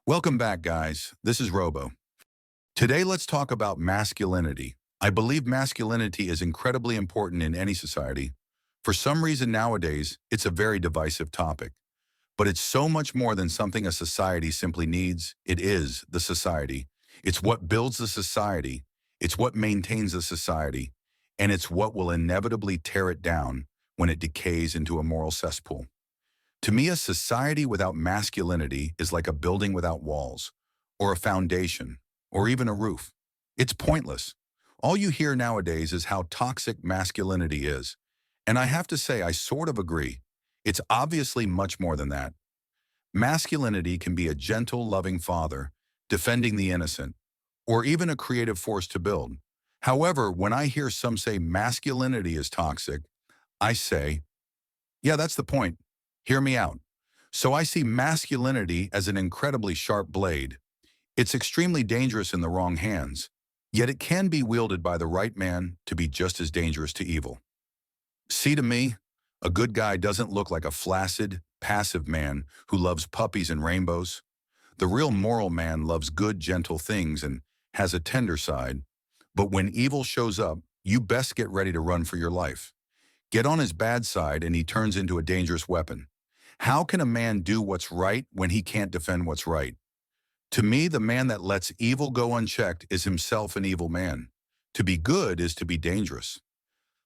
Welcome back, guys. This is Robo. Today, let's talk about masculinity. I believe masculinity is incredibly important in any society. For some reason nowadays, it's a very divisive topic. But it's so much more than something a society simply needs. It is the society. It's what builds the society. It's what maintains the society. And it's what will inevitably tear it down when it decays into a moral cesspool. To me, a society without masculinity is like a building without walls, or a foundation, or even a roof. It's pointless. All you hear nowadays is how toxic masculinity is. And I have to say, I sort of agree. It's obviously much more than that. Masculinity can be a gentle, loving father, defending the innocent, or even a creative force to build. However, when I hear some say masculinity is toxic, I say, yeah, that's the point. Hear me out. So I see masculinity as an incredibly sharp blade. It's extremely dangerous in the wrong hands, yet it can be wielded by the right man to be just as dangerous to evil. See, to me, a good guy doesn't look like a flaccid, passive man who loves puppies and rainbows. The real moral man loves good, gentle things and has a tender side. But when evil shows up, you best get ready to run for your life. Get on his bad side and he turns into a dangerous weapon. How can a man do what's right when he can't defend what's right? To me, the man that lets evil go unchecked is himself an evil man. To be good is to be dangerous.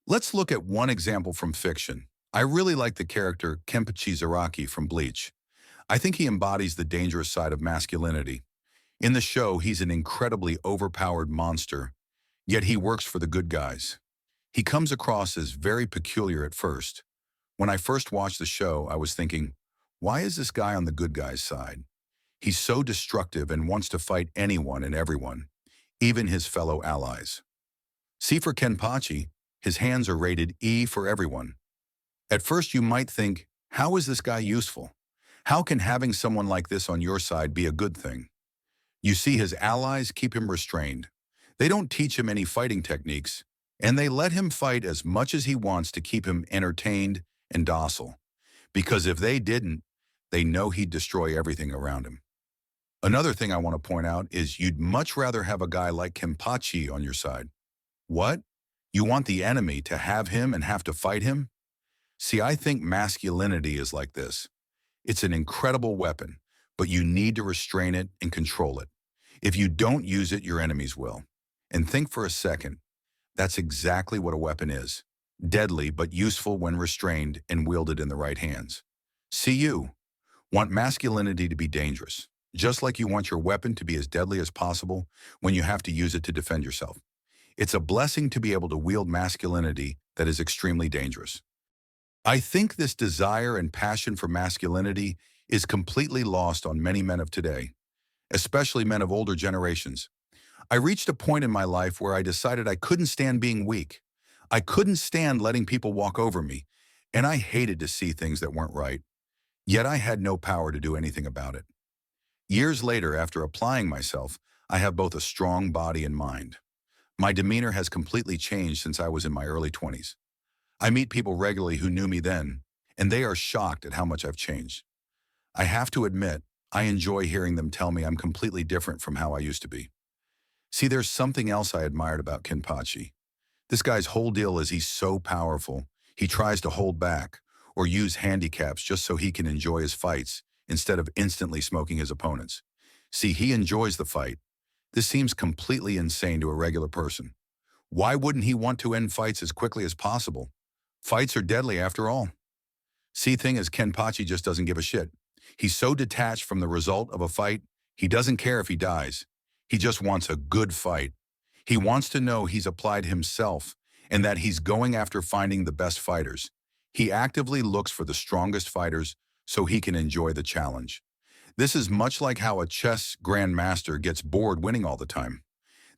Let's look at one example from fiction. I really like the character Kenpachi Zaraki from Bleach. I think he embodies the dangerous side of masculinity. In the show, he's an incredibly overpowered monster, yet he works for the good guys. He comes across as very peculiar at first. When I first watched the show, I was thinking, why is this guy on the good guy's side? He's so destructive and wants to fight anyone and everyone, even his fellow allies. See, for Kenpachi, his hands are rated E for everyone. At first you might think, how is this guy useful? How can having someone like this on your side be a good thing? You see, his allies keep him restrained. They don't teach him any fighting techniques, and they let him fight as much as he wants to keep him entertained and docile. Because if they didn't, they know he'd destroy everything around him. Another thing I want to point out is you'd much rather have a guy like Kenpachi on your side. What? You want the enemy to have him and have to fight him? See, I think masculinity is like this. It's an incredible weapon, but you need to restrain it and control it. If you don't use it, your enemies will. And think for a second, that's exactly what a weapon is. Deadly, but useful when restrained and wielded in the right hands. See, you want masculinity to be dangerous, just like you want your weapon to be as deadly as possible when you have to use it to defend yourself. It's a blessing to be able to wield masculinity that is extremely dangerous. I think this desire and passion for masculinity is completely lost on many men of today, especially men of older generations. I reached a point in my life where I decided I couldn't stand being weak. I couldn't stand letting people walk over me, and I hated to see things that weren't right. Yet I had no power to do anything about it. Years later, after applying myself, I have both a strong body and mind. My demeanor has completely changed since I was in my early 20s. I meet people regularly who knew me then, and they are shocked at how much I've changed. I have to admit, I enjoy hearing them tell me I'm completely different from how I used to be. See, there's something else I admired about Kenpachi. This guy's whole deal is he's so powerful, he tries to hold back or use handicaps just so he can enjoy his fights instead of instantly smoking his opponents. See, he enjoys the fight. This seems completely insane to a regular person. Why wouldn't he want to end fights as quickly as possible? Fights are deadly after all. See, thing is, Kenpachi just doesn't give a shit. He's so detached from the result of a fight, he doesn't care if he dies. He just wants a good fight. He wants to know he's applied himself and that he's going after finding the best fighters. He actively looks for the strongest fighters so he can enjoy the challenge. This is much like how a chess grandmaster gets bored winning all the time.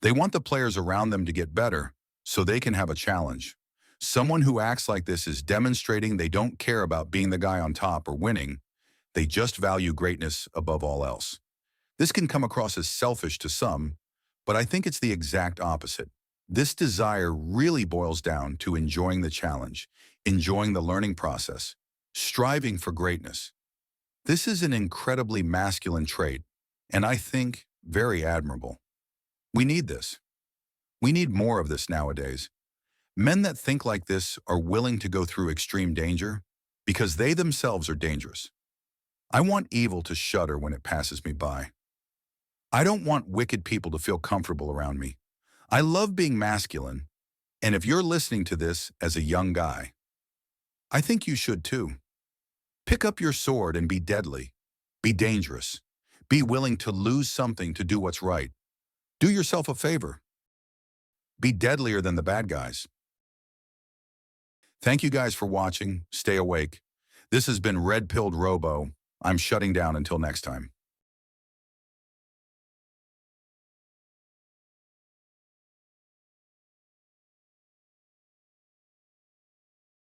They want the players around them to get better so they can have a challenge. Someone who acts like this is demonstrating they don't care about being the guy on top or winning. They just value greatness above all else. This can come across as selfish to some, but I think it's the exact opposite. This desire really boils down to enjoying the challenge, enjoying the learning process, striving for greatness. This is an incredibly masculine trait, and I think very admirable. We need this. We need more of this nowadays. Men that think like this are willing to go through extreme danger because they themselves are dangerous. I want evil to shudder when it passes me by. I don't want wicked people to feel comfortable around me. I love being masculine, and if you're listening to this as a young guy, I think you should too. Pick up your sword and be deadly. Be dangerous. Be willing to lose something to do what's right. Do yourself a favor. Be deadlier than the bad guys. Thank you guys for watching. Stay awake. This has been Red Pilled Robo. I'm shutting down until next time.